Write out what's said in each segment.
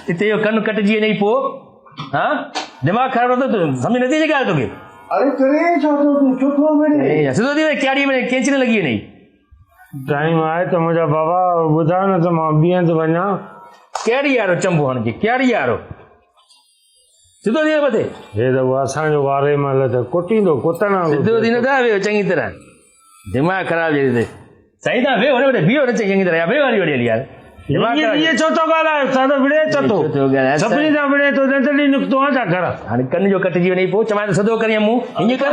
हिते जो कनु कटिजी वञे पोइ हा दिमाग़ ख़राब नथो सम्झ नथी अचे ॻाल्हि तोखे अरे करे छा थो तूं चोथो मिड़े सिधो थी वञे क्यारी में कैंची न लॻी वञे टाइम आहे त मुंहिंजा बाबा ॿुधायो न त मां ॿीहर थो वञा कहिड़ी यारो चंबो हण के कहिड़ी यारो सिधो थी मथे हे त उहो असांजो वारे महिल त कुटींदो कुतणा सिधो थी नथा वेहो चङी तरह दिमाग़ ख़राब जे हिते साईं तव्हां वेहो न बीहो न चङी तरह वेहो वारी वॾी यार इहे छो थो ॻाल्हाए छा त विड़े थो सभिनी सां विड़े थो नंढड़ी निकितो आहे छा कर हाणे कन जो कटिजी वञे पोइ चवां त सदो करी मूं हीअं कर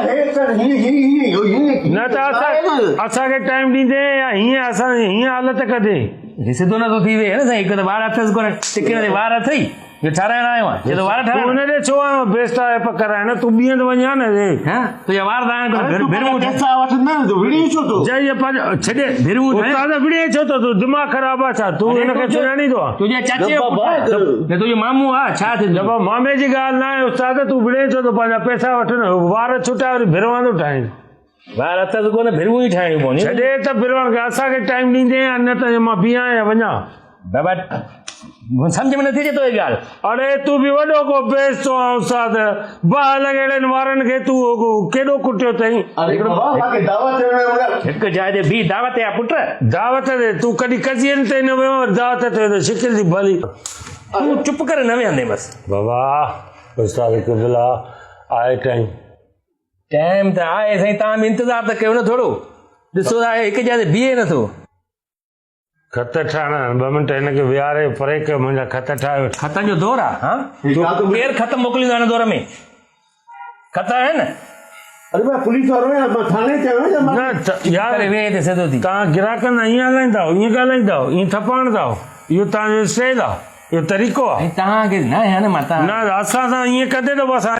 न त असांखे टाइम ॾींदे या हीअं असां हीअं हालत कढे सिधो नथो थी वे न साईं हिकु त वार अथसि कोन टिकण ते वार अथई जो ठाराइण आयो आहे वार ठाराइण हुनजे छो आयो बेस्टा एप कराइण तूं ॿीहर थो वञा न तुंहिंजा वार छॾे विड़े छो थो तूं दिमाग़ ख़राब आहे छा तूं हिनखे सुञाणींदो आहे तुंहिंजे चाचे तुंहिंजो मामू आहे छा थियो मामे जी ॻाल्हि न आहे उस्ताद तूं विड़े छो थो पंहिंजा पैसा वठ न वार छुटा वरी भिरवा थो ठाहिनि वार अथसि कोन भिरवूं ई ठाहिणियूं पवंदियूं छॾे त भिरवण असांखे टाइम ॾींदे न त मां बीहां या वञा बाबा सम्झ में नथी अचे तो ॻाल्हि अरे तूं बि वॾो को बेस थो आहे उस्ताद ॿ लॻेड़नि वारनि खे तूं केॾो कुटियो अथई हिकु जाइ ते बि दावत आहे पुट दावत ते तूं कॾहिं कज़ियनि ते न वियो दावत ते त शिकिल थी भली तूं चुप करे न वेहंदे बसि बाबा उस्ताद क़िबला आहे टाइम त आहे साईं तव्हां बि इंतज़ारु त कयो न थोरो ॾिसो त आहे हिकु जाइ ते बीहे नथो खत ठाहिण 2 मिंट हिनखे विहारे परे कयो मुंहिंजा खत ठाहे खतनि जो दौर आहे हा केरु खत मोकिलींदो हिन दौर में खत आहे न अरे मैं पुलिस वारो आहियां मां थाने ते आहियां न यार वेह ते सिधो थी तव्हां ग्राहकनि सां ईअं हलाईंदा ईअं ॻाल्हाईंदा ईअं थपाणंदा इहो तव्हांजो स्टाइल आहे इहो तरीक़ो आहे तव्हांखे न आहे न मां न असां सां ईअं कॾहिं त असां